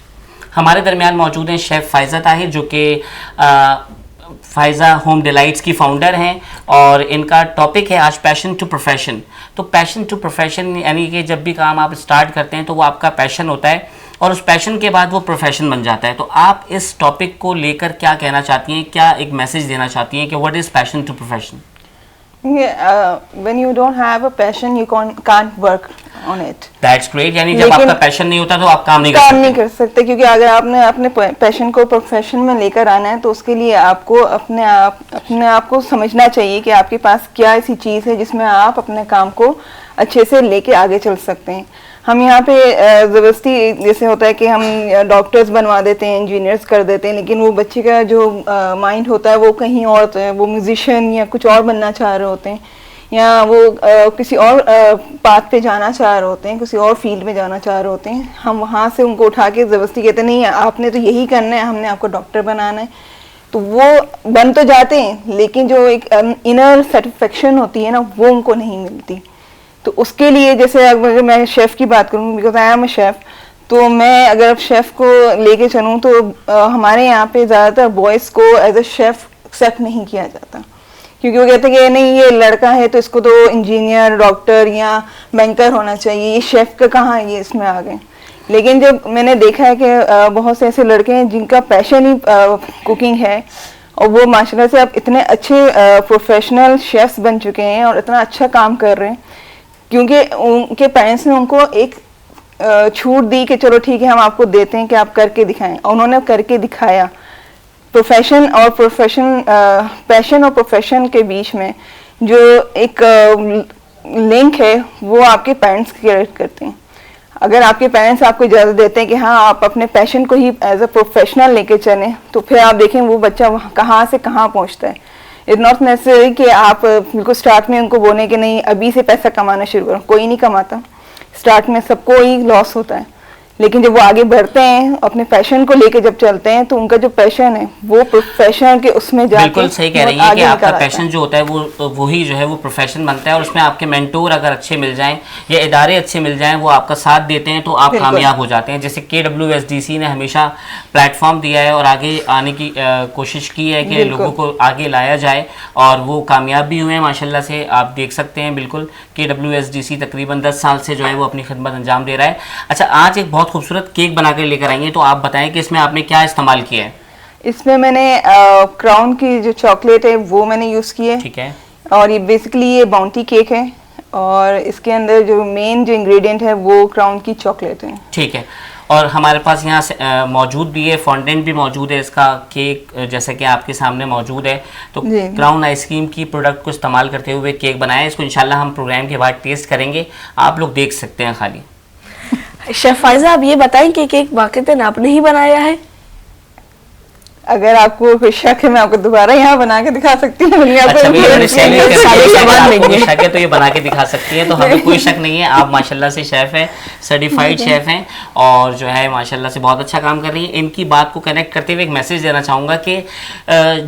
हमारे दरमियान मौजूद हैं शेफ़ फ़ायज़ा ताहिर, जो कि फ़ायज़ा होम डिलाइट्स की फ़ाउंडर हैं, और इनका टॉपिक है आज पैशन टू प्रोफेशन। तो पैशन टू प्रोफेशन यानी कि जब भी काम आप स्टार्ट करते हैं तो वो आपका पैशन होता है, और उस पैशन के बाद वो प्रोफेशन बन जाता है। तो आप इस टॉपिक को लेकर क्या कहना चाहती हैं, क्या एक मैसेज देना चाहती हैं कि what is passion to profession? When you don't have a passion, you can't work on it. That's great. यानी जब आपका पैशन नहीं होता तो आप काम नहीं कर सकते। क्योंकि अगर आपने अपने पैशन को प्रोफेशन में लेकर आना है तो उसके लिए आपको अपने आप को समझना चाहिए कि आपके पास क्या ऐसी चीज़ है जिसमें आप अपने काम को अच्छे से लेके आगे चल सकते हैं। हम यहाँ पे ज़बरदस्ती जैसे होता है कि हम डॉक्टर्स बनवा देते हैं, इंजीनियर्स कर देते हैं, लेकिन वो बच्चे का जो माइंड होता है वो कहीं और होता है, वो म्यूजिशियन या कुछ और बनना चाह रहे होते हैं, या वो किसी और पाथ पे जाना चाह रहे होते हैं, किसी और फील्ड में जाना चाह रहे होते हैं। हम वहाँ से उनको उठा के ज़बरदस्ती कहते नहीं आपने तो यही करना है, हमने आपको डॉक्टर बनाना है, तो वो बन तो जाते हैं लेकिन जो एक इनर सेटिस्फेक्शन होती है ना वो उनको नहीं मिलती। तो उसके लिए जैसे अगर मैं शेफ़ की बात करूँ, because I am a chef, तो मैं अगर शेफ़ को लेके चलूँ तो हमारे यहाँ पे ज़्यादातर बॉयज़ को एज अ शेफ़ एक्सेप्ट नहीं किया जाता, क्योंकि वो कहते हैं कि नहीं ये लड़का है तो इसको तो इंजीनियर, डॉक्टर या बैंकर होना चाहिए, ये शेफ़ का कहाँ ये इसमें आ गए। लेकिन जब मैंने देखा है कि बहुत से ऐसे लड़के हैं जिनका पैशन ही कुकिंग है और वो माशाल्लाह से अब इतने अच्छे प्रोफेशनल शेफ्स बन चुके हैं और इतना अच्छा काम कर रहे हैं, क्योंकि उनके पेरेंट्स ने उनको एक छूट दी कि चलो ठीक है हम आपको देते हैं कि आप करके दिखाएं, और उन्होंने करके दिखाया। पैशन और प्रोफेशन के बीच में जो एक लिंक है वो आपके पेरेंट्स क्रिएट करते हैं। अगर आपके पेरेंट्स आपको इजाज़त देते हैं कि हाँ आप अपने पैशन को ही एज अ प्रोफेशनल लेके चलें, तो फिर आप देखें वो बच्चा कहाँ से कहाँ पहुँचता है। इट्स नॉट नेसेसरी कि आप बिल्कुल स्टार्ट में उनको बोलें कि नहीं अभी से पैसा कमाना शुरू करो, कोई नहीं कमाता, स्टार्ट में सबको ही लॉस होता है। लेकिन जब वो आगे बढ़ते हैं अपने पैशन को लेके जब चलते हैं तो उनका जो पैशन है वो प्रोफेशन के उसमें जाके बिल्कुल सही कह रही है कि आपका पैशन जो होता है वो ही जो है वो प्रोफेशन बनता है, और उसमें आपके मेंटोर अगर अच्छे मिल जाएं या इदारे अच्छे मिल जाएं, वो आपका साथ देते हैं तो आप कामयाब हो जाते हैं। जैसे KWSDC ने हमेशा प्लेटफॉर्म दिया है और आगे आने की कोशिश की है कि लोगों को आगे लाया जाए, और वो कामयाब भी हुए हैं माशाल्लाह से। आप देख सकते हैं बिल्कुल KWSDC तकरीबन 10 साल से जो है वो अपनी खिदमत अंजाम दे रहा है। अच्छा, आज एक बहुत खूबसूरत केक बनाकर लेकर आई हैं, तो आप बताएं कि इसमें आपने क्या इस्तेमाल किया है? इसमें मैंने क्राउन की जो चॉकलेट है वो मैंने यूज़ की है। ठीक है। और ये बेसिकली ये बाउंटी केक है, और इसके अंदर जो मेन जो इंग्रेडिएंट है वो क्राउन की चॉकलेट है। ठीक है। और हमारे पास यहाँ से मौजूद भी है, फॉन्डेंट भी मौजूद है, इसका केक जैसे कि आपके सामने मौजूद है। तो क्राउन आइसक्रीम की प्रोडक्ट को इस्तेमाल करते हुए केक बनाया है। इसको इंशाल्लाह हम प्रोग्राम के बाद टेस्ट करेंगे, आप लोग देख सकते हैं खाली। शेफ फाइजा, आप ये बताएं कि केक वाकईतन आपने ही बनाया है? अगर आपको कोई शक है मैं आपको दोबारा यहाँ बना के दिखा सकती हूँ। अच्छा, शक है तो ये बना के दिखा सकती है, तो हमें कोई शक नहीं है। आप माशाल्लाह से शेफ हैं, सर्टिफाइड शेफ हैं, और जो है माशाल्लाह से बहुत अच्छा काम कर रही हैं। इनकी बात को कनेक्ट करते हुए एक मैसेज देना चाहूँगा कि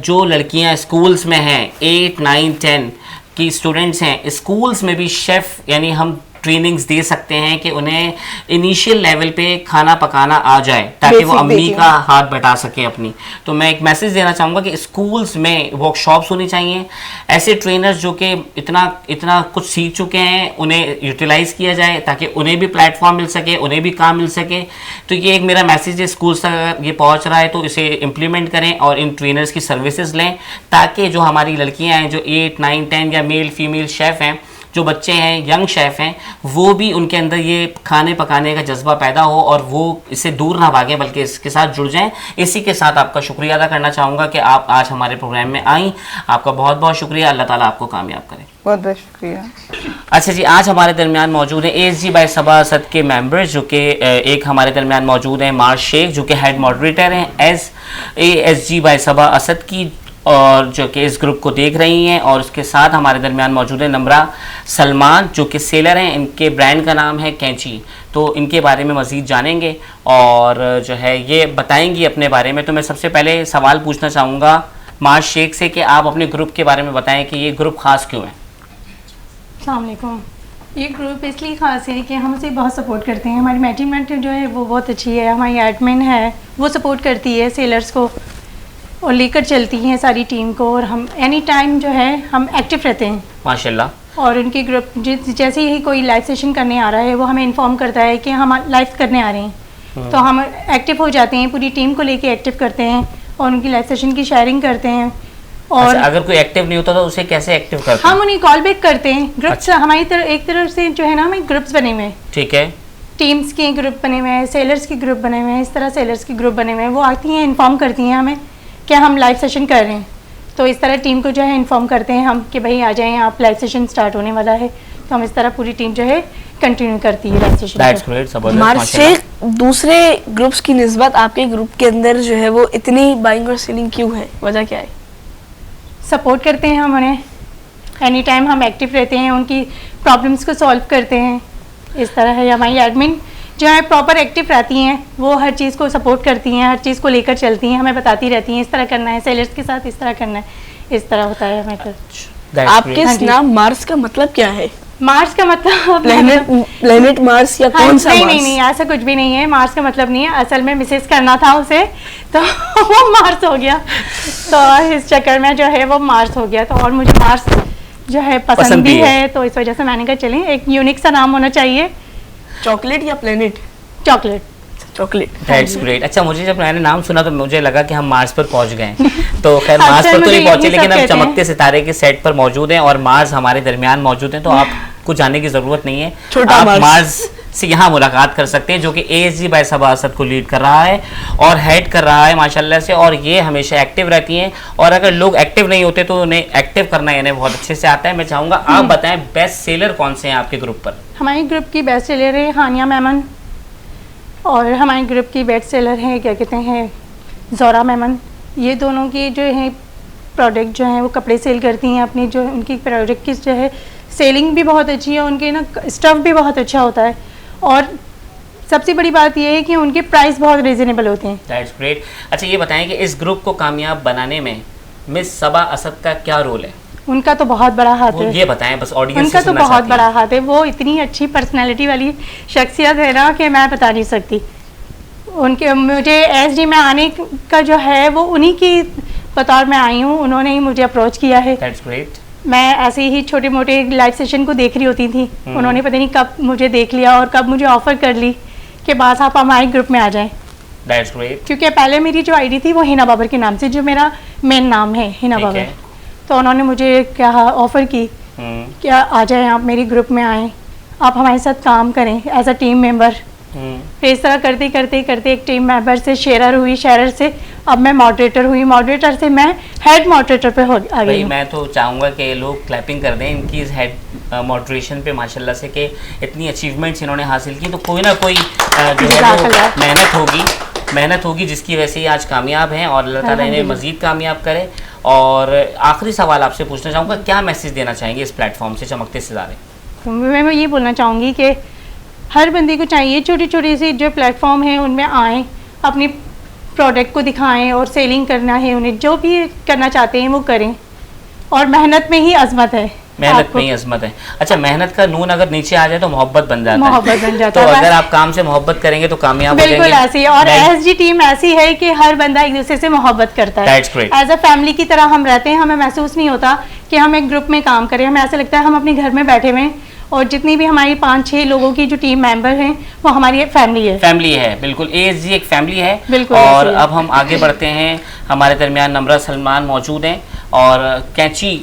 जो लड़कियाँ स्कूल्स में हैं, 8, 9, 10 की स्टूडेंट्स हैं, स्कूल्स में भी शेफ़ यानी हम ट्रेनिंग्स दे सकते हैं कि उन्हें इनिशियल लेवल पे खाना पकाना आ जाए, ताकि वो अम्मी का हाथ बटा सके अपनी। तो मैं एक मैसेज देना चाहूँगा कि स्कूल्स में वर्कशॉप्स होनी चाहिए, ऐसे ट्रेनर्स जो कि इतना कुछ सीख चुके हैं उन्हें यूटिलाइज़ किया जाए, ताकि उन्हें भी प्लेटफॉर्म मिल सके, उन्हें भी काम मिल सके। तो ये एक मेरा मैसेज है, स्कूल्स तक ये पहुँच रहा है तो इसे इम्प्लीमेंट करें और इन ट्रेनर्स की सर्विसेज लें, ताकि जो हमारी लड़कियाँ हैं जो 8, 9, 10 या मेल फीमेल शेफ़ हैं, जो बच्चे हैं, यंग शेफ़ हैं, वो भी उनके अंदर ये खाने पकाने का जज्बा पैदा हो और वो इससे दूर ना भागें बल्कि इसके साथ जुड़ जाएं। इसी के साथ आपका शुक्रिया अदा करना चाहूँगा कि आप आज हमारे प्रोग्राम में आई। आपका बहुत बहुत शुक्रिया, अल्लाह ताला आपको कामयाब करे। बहुत बहुत शुक्रिया। अच्छा जी, आज हमारे दरमियान मौजूद है ASG बाय सबा असद के मेंबर्स, जो कि एक हमारे दरमियान मौजूद हैं मार्श शेख, जो कि हेड मॉडरेटर हैं ASG बाय सबा असद की, और जो कि इस ग्रुप को देख रही हैं। और उसके साथ हमारे दरमियान मौजूद है नम्रा सलमान, जो कि सेलर हैं, इनके ब्रांड का नाम है कैंची। तो इनके बारे में मज़ीद जानेंगे और जो है ये बताएंगी अपने बारे में। तो मैं सबसे पहले सवाल पूछना चाहूँगा मार्श शेख से कि आप अपने ग्रुप के बारे में बताएं कि ये ग्रुप ख़ास क्यों है? अस्सलाम वालेकुम। ये ग्रुप इसलिए ख़ास है कि हम उसे बहुत सपोर्ट करते हैं। हमारी मैनेजमेंट जो है वो बहुत अच्छी है, हमारी एडमिन है वो सपोर्ट करती है सेलर्स को और लेकर चलती हैं सारी टीम को, और हम एनी टाइम जो है हम एक्टिव रहते हैं माशाल्लाह। और उनकी ग्रुप जैसे ही कोई लाइव सेशन करने आ रहा है वो हमें इन्फॉर्म करता है कि हम लाइव करने आ रहे हैं, तो हम एक्टिव हो जाते हैं, पूरी टीम को लेके एक्टिव करते हैं और उनकी लाइव सेशन की शेयरिंग करते हैं। और अच्छा, अगर कोई एक्टिव नहीं होता तो उसे कैसे एक्टिव करते हैं? हम उन्हें कॉल बैक करते हैं। ग्रुप्स हमारी एक तरफ से जो है ना हमें ग्रुप्स बने हुए हैं। ठीक है। टीम्स के ग्रुप बने हुए हैं, सेलर्स के ग्रुप बने हुए हैं, इस तरह सेलर्स के ग्रुप बने हुए हैं। वो आती हैं, इन्फॉर्म करती हैं हमें कि हम लाइव सेशन कर रहे हैं, तो इस तरह टीम को जो है इन्फॉर्म करते हैं हम कि भाई आ जाएं, आप लाइव सेशन स्टार्ट होने वाला है। तो हम इस तरह पूरी टीम जो है कंटिन्यू करती है लाइव सेशन। मार्श शेख, दूसरे ग्रुप्स की निस्बत आपके ग्रुप के अंदर जो है वो इतनी बाइंग और सेलिंग क्यों है, वजह क्या है? सपोर्ट करते हैं हम उन्हें, एनी टाइम हम एक्टिव रहते हैं, उनकी प्रॉब्लम्स को सॉल्व करते हैं। इस तरह है हमारी एडमिन जो है प्रॉपर एक्टिव रहती हैं, वो हर चीज़ को सपोर्ट करती हैं, हर चीज़ को लेकर चलती हैं, हमें बताती रहती हैं इस तरह करना है, सेलर्स के साथ इस तरह करना है, इस तरह होता है हमें। तो आपके इस नाम मार्स का मतलब क्या है? मार्स का मतलब प्लेनेट मार्स या कौन सा मार्स? नहीं, ऐसा कुछ भी नहीं है। मार्स का मतलब नहीं है, असल में मिसेस करना था उसे तो वो मार्स हो गया, तो इस चक्कर में जो है वो मार्स हो गया। तो और मुझे मार्स जो है पसंद भी है, तो इस वजह से मैंने कहा चलें एक यूनिक सा नाम होना चाहिए। चॉकलेट या प्लेनेट? चॉकलेट। That's great. अच्छा, मुझे जब मैंने नाम सुना तो मुझे लगा कि हम मार्स पर पहुंच गए तो खैर मार्स पर तो नहीं पहुंचे, लेकिन हम चमकते सितारे के सेट पर मौजूद हैं और मार्स हमारे दरमियान मौजूद हैं, तो आपको जाने की जरूरत नहीं है, आप मार्स से यहाँ मुलाकात कर सकते हैं, जो कि ASG बाय सबा असद को लीड कर रहा है और हेड कर रहा है माशाल्लाह से, और ये हमेशा एक्टिव रहती हैं, और अगर लोग एक्टिव नहीं होते तो उन्हें एक्टिव करना इन्हें बहुत अच्छे से आता है। मैं चाहूँगा आप बताएं बेस्ट सेलर कौन से हैं आपके ग्रुप पर? हमारे ग्रुप की बेस्ट सेलर है हानिया मेमन, और हमारे ग्रुप की बेस्ट सेलर है क्या कहते हैं ज़ोरा मेमन। ये दोनों की जो है प्रोडक्ट जो हैं वो कपड़े सेल करती हैं अपनी, जो उनकी प्रोडक्ट की जो है सेलिंग भी बहुत अच्छी है, उनके ना स्टफ़ भी बहुत अच्छा होता है, और सबसे बड़ी बात यह है कि उनके प्राइस बहुत रीज़नेबल होते हैं। That's great. अच्छा, ये बताएं कि इस ग्रुप को कामयाब बनाने में मिस सबा असद का क्या रोल है? उनका तो बहुत बड़ा हाथ है। ये बताएं बस, ऑडियंस उनका तो बहुत बड़ा हाथ है, वो इतनी अच्छी पर्सनैलिटी वाली शख्सियत है ना कि मैं बता नहीं सकती। उनके मुझे ASG में आने का जो है वो उन्हीं की बतौर मैं आई हूँ, उन्होंने ही मुझे अप्रोच किया है। That's great. मैं ऐसे ही छोटे मोटे लाइव सेशन को देख रही होती थी, उन्होंने पता नहीं कब मुझे देख लिया और कब मुझे ऑफर कर ली कि बस आप हमारे ग्रुप में आ जाएं। That's great. क्योंकि पहले मेरी जो आईडी थी वो हिना बाबर के नाम से, जो मेरा मेन नाम है हिना बाबर, तो उन्होंने मुझे क्या ऑफ़र की क्या आ जाएं आप मेरी ग्रुप में आएँ, आप हमारे साथ काम करें एज अ टीम मेंबर। फिर इस तरह करते करते करते एक टीम मेंबर से शेयर हुई, शेयर से अब मैं मॉडरेटर हुई, मॉडरेटर से मैं हेड मॉडरेटर पे आ गई। मैं तो चाहूँगा कि लोग क्लैपिंग कर दें इनकी इस हेड मॉडरेशन पे माशाल्लाह से, कि इतनी अचीवमेंट्स इन्होंने हासिल की, तो कोई ना कोई जो है वो मेहनत होगी जिसकी वजह से ये आज कामयाब हैं, और अल्लाह ताला इन्हें मज़ीद कामयाब करे। और आखिरी सवाल आपसे पूछना चाहूँगा, क्या मैसेज देना चाहेंगे इस प्लेटफॉर्म से चमकते सितारे? मैं ये बोलना चाहूँगी कि हर बंदे को चाहिए छोटी छोटी सी जो प्लेटफॉर्म है उनमें आएँ, अपनी प्रोडक्ट को दिखाएं, और सेलिंग करना है उन्हें, जो भी करना चाहते हैं वो करें, और मेहनत में ही अज़मत है। मेहनत में ही अज़मत है। अच्छा, मेहनत का नून अगर नीचे आ जाए तो मोहब्बत बन जाता है। मोहब्बत बन जाता है। तो अगर आप काम से मोहब्बत करेंगे तो कामयाब हो जाएंगे। बिल्कुल ऐसी, और ASG टीम ऐसी है कि हर बंदा एक दूसरे से मोहब्बत करता है। एज अ फैमिली की तरह हम रहते हैं, हमें महसूस नहीं होता कि हम एक ग्रुप में काम करें, हमें ऐसा लगता है हम अपने घर में बैठे हुए हैं, और जितनी भी हमारी 5-6 लोगों की जो टीम मेंबर हैं वो हमारी फैमिली है। बिल्कुल, ASG एक फैमिली है। बिल्कुल। और अब हम आगे बढ़ते हैं, हमारे दरमियान नम्रा सलमान मौजूद हैं, और कैंची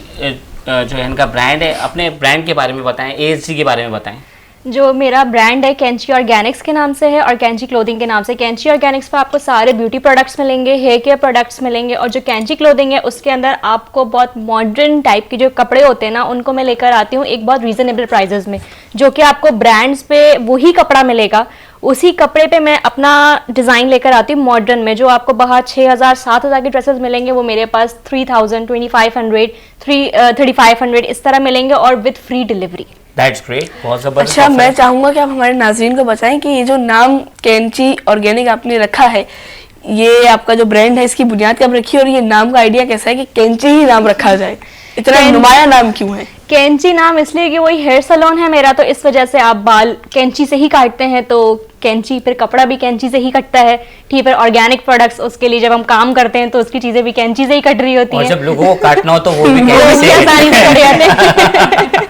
जो है इनका ब्रांड है, अपने ब्रांड के बारे में बताएं, ASG के बारे में बताएं। जो मेरा ब्रांड है कैंची ऑर्गेनिक्स के नाम से है, और कैंची क्लोथिंग के नाम से। कैंची ऑर्गेनिक्स पर आपको सारे ब्यूटी प्रोडक्ट्स मिलेंगे, हेयर केयर प्रोडक्ट्स मिलेंगे, और जो कैंची क्लोथिंग है उसके अंदर आपको बहुत मॉडर्न टाइप के जो कपड़े होते हैं ना उनको मैं लेकर आती हूँ एक बहुत रीज़नेबल प्राइजेस में, जो कि आपको ब्रांड्स पे वही कपड़ा मिलेगा, उसी कपड़े पे मैं अपना डिज़ाइन लेकर आती हूँ मॉडर्न में। जो आपको बाहर 6000-7000 की ड्रेसेस मिलेंगे वो मेरे पास 3000, 2500, 3500 इस तरह मिलेंगे, और with free delivery. That's great, बहुत ज़बरदस्त। अच्छा, मैं चाहूँगा कि आप हमारे नाज़रीन को बताएं कि ये जो नाम कैंची ऑर्गेनिक आपने रखा है, ये आपका जो ब्रांड है इसकी बुनियाद कब रखी, और ये नाम का आइडिया कैसा है कि कैंची ही नाम रखा जाए, इतना नुमाया नाम क्यों है? कैंची नाम इसलिए कि वही हेयर सैलून है मेरा, तो इस वजह से आप बाल कैंची से ही काटते हैं, तो कैंची, फिर कपड़ा भी कैंची से ही कटता है। ठीक है, ऑर्गेनिक प्रोडक्ट्स उसके लिए जब हम काम करते हैं तो उसकी चीजें भी कैंची से ही कट रही होती हैं, और जब लोगों को काटना हो तो वो भी कैंची से आसानी से कट जाते हैं।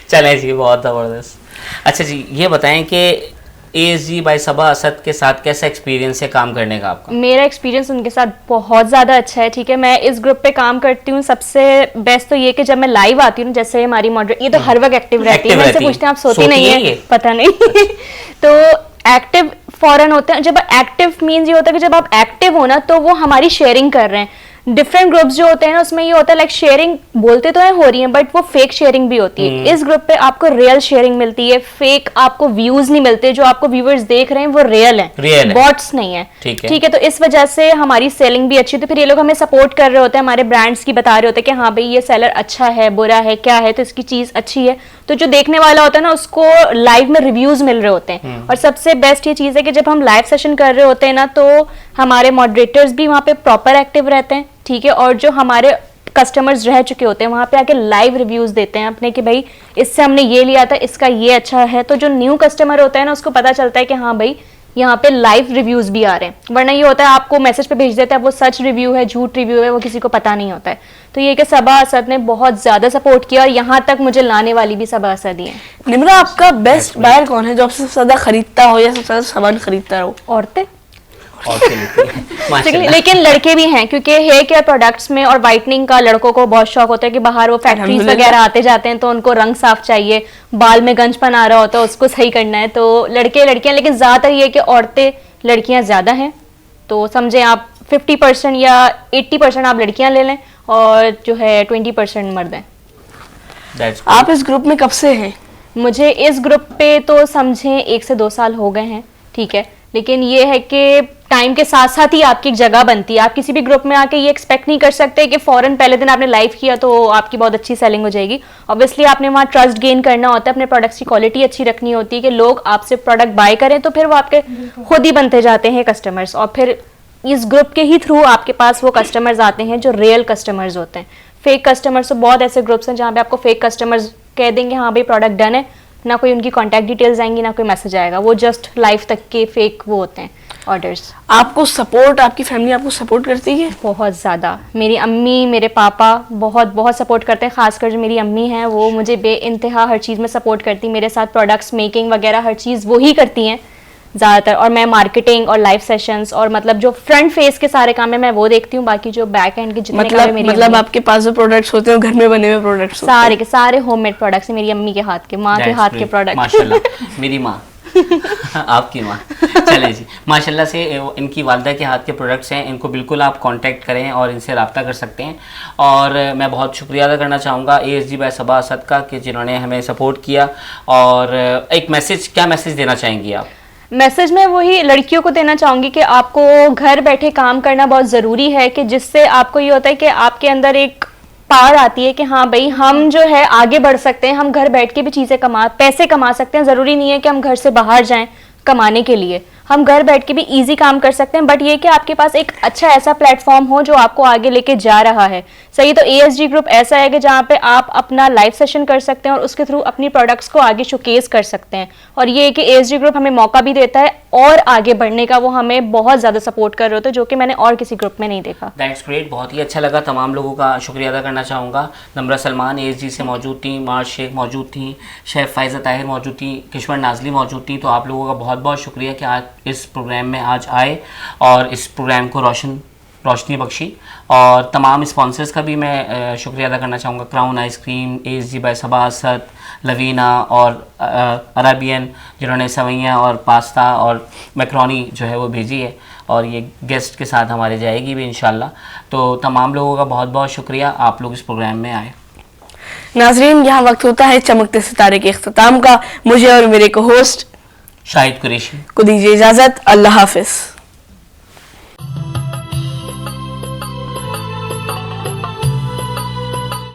चलें जी, बहुत ज़बरदस्त। अच्छा जी, ये बताएं कि ASG बाय सबा असद के साथ कैसा एक्सपीरियंस है काम करने का आपका? मेरा एक्सपीरियंस उनके साथ बहुत ज़्यादा अच्छा है। ठीक है, मैं इस ग्रुप पे काम करती हूँ, सबसे बेस्ट तो ये कि जब मैं लाइव आती हूँ, जैसे हमारी मॉडरेटर ये तो हर वक्त एक्टिव रहती है, मुझसे पूछते हैं आप सोती नहीं है? पता नहीं। तो एक्टिव फॉरन होते हैं। जब एक्टिव मीन्स ये होता है कि जब आप एक्टिव हो ना तो वो हमारी शेयरिंग कर रहे हैं। डिफरेंट ग्रुप्स जो होते हैं ना उसमें ये होता है लाइक शेयरिंग बोलते तो है हो रही है, बट वो फेक शेयरिंग भी होती है। इस ग्रुप पे आपको रियल शेयरिंग मिलती है, फेक आपको व्यूज नहीं मिलते। जो आपको व्यूअर्स देख रहे हैं वो रियल है, बॉट्स नहीं है। ठीक है, तो इस वजह से हमारी सेलिंग भी अच्छी। तो फिर ये लोग हमें सपोर्ट कर रहे होते हैं, हमारे ब्रांड्स की बता रहे होते हैं कि हाँ भाई ये सेलर अच्छा है, बुरा है, क्या है, तो इसकी चीज अच्छी है। तो जो देखने वाला होता है ना उसको लाइव में रिव्यूज मिल रहे होते हैं। और सबसे बेस्ट ये चीज है कि जब हम लाइव सेशन कर रहे होते हैं ना तो हमारे मॉडरेटर्स भी वहाँ पे प्रॉपर एक्टिव रहते हैं। ठीक है, और जो हमारे कस्टमर्स रह चुके होते हैं वहाँ पे आके लाइव रिव्यूज देते हैं अपने कि भाई इससे हमने ये लिया था, इसका ये अच्छा है। तो जो न्यू कस्टमर होता है ना उसको पता चलता है कि हाँ भाई यहाँ पे लाइव रिव्यूज भी आ रहे हैं, वरना ये होता है आपको मैसेज पे भेज देता है वो सच रिव्यू है झूठ रिव्यू है वो किसी को पता नहीं होता है। तो ये कि सबा असद ने बहुत ज्यादा सपोर्ट किया और यहाँ तक मुझे लाने वाली भी सबा असद ही है। निम्रा, आपका बेस्ट बायर कौन है जो आपसे सबसे ज्यादा खरीदता हो या सबसे ज्यादा सामान खरीदता हो? औरतें। माशाल्लाह। लेकिन लड़के भी हैं, क्योंकि हेयर केयर प्रोडक्ट्स में और वाइटनिंग का लड़कों को बहुत शौक होता है कि बाहर वो फैक्ट्रीज वगैरह आते जाते हैं तो उनको रंग साफ चाहिए, बाल में गंजपन आ रहा होता है उसको सही करना है, तो लड़के लड़कियां, लेकिन ज्यादातर ये कि औरतें लड़कियां ज्यादा हैं। तो समझे आप 50% या 80% आप लड़कियां ले लें और जो है 20% मर्द हैं। आप इस ग्रुप में कब से हैं? मुझे इस ग्रुप पे तो समझें 1 से 2 साल हो गए हैं, ठीक है, लेकिन ये है कि टाइम के साथ साथ ही आपकी एक जगह बनती है। आप किसी भी ग्रुप में आके ये एक्सपेक्ट नहीं कर सकते कि फौरन पहले दिन आपने लाइव किया तो आपकी बहुत अच्छी सेलिंग हो जाएगी। ऑब्वियसली आपने वहाँ ट्रस्ट गेन करना होता है, अपने प्रोडक्ट्स की क्वालिटी अच्छी रखनी होती है कि लोग आपसे प्रोडक्ट बाय करें, तो फिर वो आपके खुद ही बनते जाते हैं कस्टमर्स, और फिर इस ग्रुप के ही थ्रू आपके पास वो कस्टमर्स आते हैं जो रियल कस्टमर्स होते हैं। फेक कस्टमर्स तो बहुत ऐसे ग्रुप्स हैं जहाँ पे आपको फेक कस्टमर्स कह देंगे हाँ भाई प्रोडक्ट डन है, ना कोई उनकी कॉन्टैक्ट डिटेल्स आएंगी ना कोई मैसेज आएगा, वो जस्ट लाइव तक के फेक वो होते हैं ऑर्डर्स। आपको सपोर्ट, आपकी फैमिली आपको सपोर्ट करती है? बहुत ज़्यादा। मेरी अम्मी मेरे पापा बहुत बहुत सपोर्ट करते हैं, खासकर जो मेरी अम्मी हैं वो मुझे बेइंतहा हर चीज़ में सपोर्ट करती, मेरे साथ प्रोडक्ट्स मेकिंग वगैरह हर चीज़ वो ही करती हैं ज़्यादातर, और मैं मार्केटिंग और लाइव सेशंस और मतलब जो फ्रंट फेस के सारे काम है मैं वो देखती हूँ, बाकी जो बैक एंड के जितने काम है मेरी मतलब आपके पास जो प्रोडक्ट्स होते हैं घर में बने हुए प्रोडक्ट्स सारे के सारे होममेड प्रोडक्ट्स हैं, मेरी अम्मी के हाथ के, माँ के हाथ के प्रोडक्ट। माशाल्लाह, मेरी माँ आपकी माँ। चले जी, माशाल्लाह से इनकी वालदा के हाथ के प्रोडक्ट्स हैं, इनको बिल्कुल आप कांटेक्ट करें और इनसे रब्ता कर सकते हैं। और मैं बहुत शुक्रिया अदा करना चाहूँगा ASG बाय सबा असद का कि जिन्होंने हमें सपोर्ट किया। और एक मैसेज, क्या मैसेज देना चाहेंगी आप? मैसेज में वही लड़कियों को देना चाहूँगी कि आपको घर बैठे काम करना बहुत ज़रूरी है, कि जिससे आपको ये होता है कि आपके अंदर एक पावर आती है कि हाँ भाई हम जो है आगे बढ़ सकते हैं, हम घर बैठ के भी चीज़ें पैसे कमा सकते हैं। ज़रूरी नहीं है कि हम घर से बाहर जाएं कमाने के लिए, हम घर बैठ के भी इजी काम कर सकते हैं, बट ये कि आपके पास एक अच्छा ऐसा प्लेटफॉर्म हो जो आपको आगे लेके जा रहा है। सही, तो ASG ग्रुप ऐसा है कि जहाँ पे आप अपना लाइव सेशन कर सकते हैं और उसके थ्रू अपनी प्रोडक्ट्स को आगे शोकेस कर सकते हैं। और ये है कि ASG ग्रुप हमें मौका भी देता है और आगे बढ़ने का, वो हमें बहुत ज़्यादा सपोर्ट कर रहे होते हैं, जो कि मैंने और किसी ग्रुप में नहीं देखा। दैट्स ग्रेट, बहुत ही अच्छा लगा। तमाम लोगों का शुक्रिया अदा करना चाहूँगा। नम्रा सलमान ASG से मौजूद थी, मार्ज शेख मौजूद थी, शेफ फ़ायज़ा ताहिर मौजूद थी, किश्वर नाजली मौजूद थी। तो आप लोगों का बहुत बहुत शुक्रिया कि आज इस प्रोग्राम में आज आए और इस प्रोग्राम को रोशनी बख्शी। और तमाम स्पॉन्सर्स का भी मैं शुक्रिया अदा करना चाहूँगा, क्राउन आइसक्रीम, ASG बाय सबा असद, लवीना और अरेबियन, जिन्होंने सवैयाँ और पास्ता और मैक्रोनी जो है वो भेजी है और ये गेस्ट के साथ हमारे जाएगी भी इंशाल्लाह। तो तमाम लोगों का बहुत बहुत शुक्रिया, आप लोग इस प्रोग्राम में आए। नाजरीन, यहाँ वक्त होता है चमकते सितारे के इख्तिताम का। मुझे और मेरे को होस्ट शाहिद कुरैशी को दीजिए इजाज़त। अल्लाह हाफिज़।